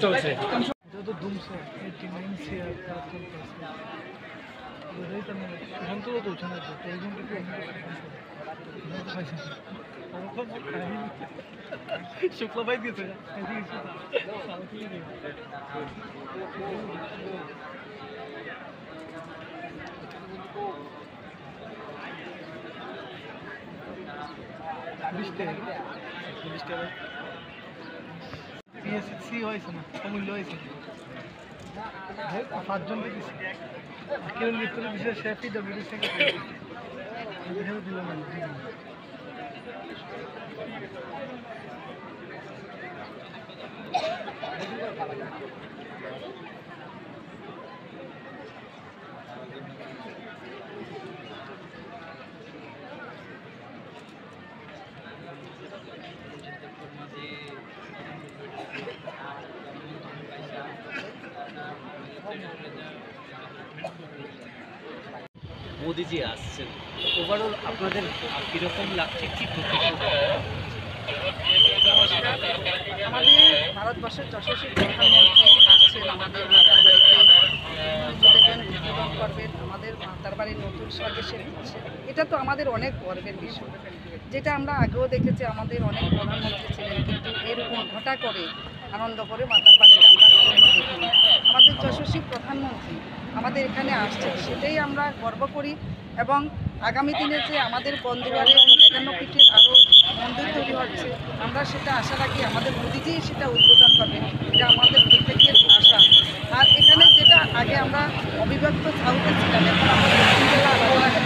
চলছে যত দুমছে 89 শেয়ার এখন তো চলছে না শুক্লা ভাই দিয়েছে পিএসসি হয়েছে না অমূল্য হয়েছে 5 জনকে দিচ্ছে কিরণ মিত্রের বিশেষ শেফি ডব্লিউডি সেক্রেটারি দিল না মোদিজি আসছেন ওভারঅল আপনাদের কীরকম লাগছে কি আমাদের ভারতবর্ষের যশস্বী প্রধানমন্ত্রী আসছেন আমাদের মাতার বাড়িতে দেবেন উদ্বোধন করবেন আমাদের মাতার বাড়ির নতুন স্বদেশে দিচ্ছে এটা তো আমাদের অনেক গর্বের বিষয় যেটা আমরা আগেও দেখেছি আমাদের অনেক প্রধানমন্ত্রী ছিলেন কিন্তু এরকম ঘটা করে আনন্দ করে মাতার বাড়িতে আমরা দেখিনি আমাদের যশস্বী প্রধানমন্ত্রী আমাদের এখানে আসছে সেটাই আমরা গর্ব করি এবং আগামী দিনে যে আমাদের বন্দুয়ারে 51 ফিটের আরও মন্দির তৈরি হচ্ছে আমরা সেটা আশা রাখি আমাদের মোদিজি সেটা উদ্বোধন করবেন এটা আমাদের প্রত্যেকের আশা আর এখানে যেটা আগে আমরা অবিভক্ত সাউথে ছিলাম এখন আমাদের জেলা আলাদা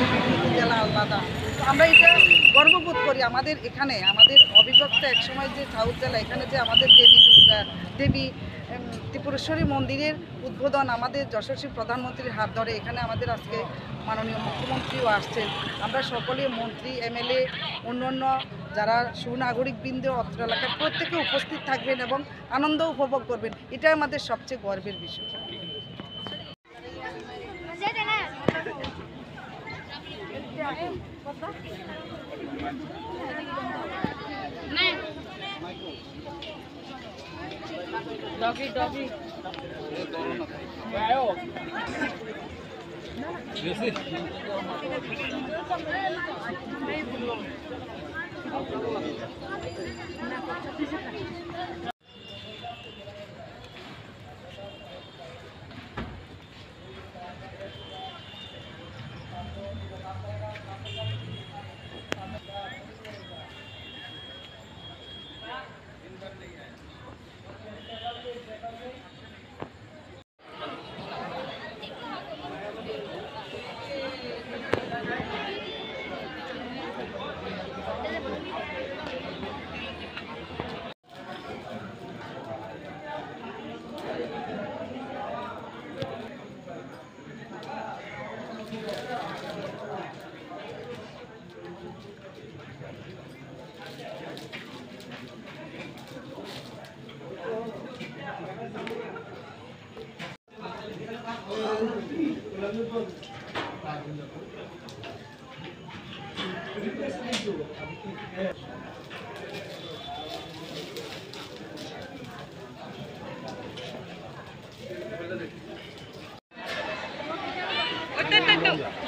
জেলা আলাদা তো আমরা এটা গর্ববোধ করি আমাদের এখানে আমাদের অবিভক্ত একসময় যে সাউথ জেলা এখানে যে আমাদের দেবী ত্রিপুরেশ্বরী মন্দিরের উদ্বোধন আমাদের যশস্বী প্রধানমন্ত্রীর হাত ধরে এখানে আমাদের আজকে মাননীয় মুখ্যমন্ত্রীও আসছেন আমরা সকলে মন্ত্রী এমএলএ অন্যান্য যারা সুনাগরিকবৃন্দ অত্র এলাকার প্রত্যেকে উপস্থিত থাকবেন এবং আনন্দ উপভোগ করবেন এটাই আমাদের সবচেয়ে গর্বের বিষয় Doggy, doggy.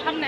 সামনে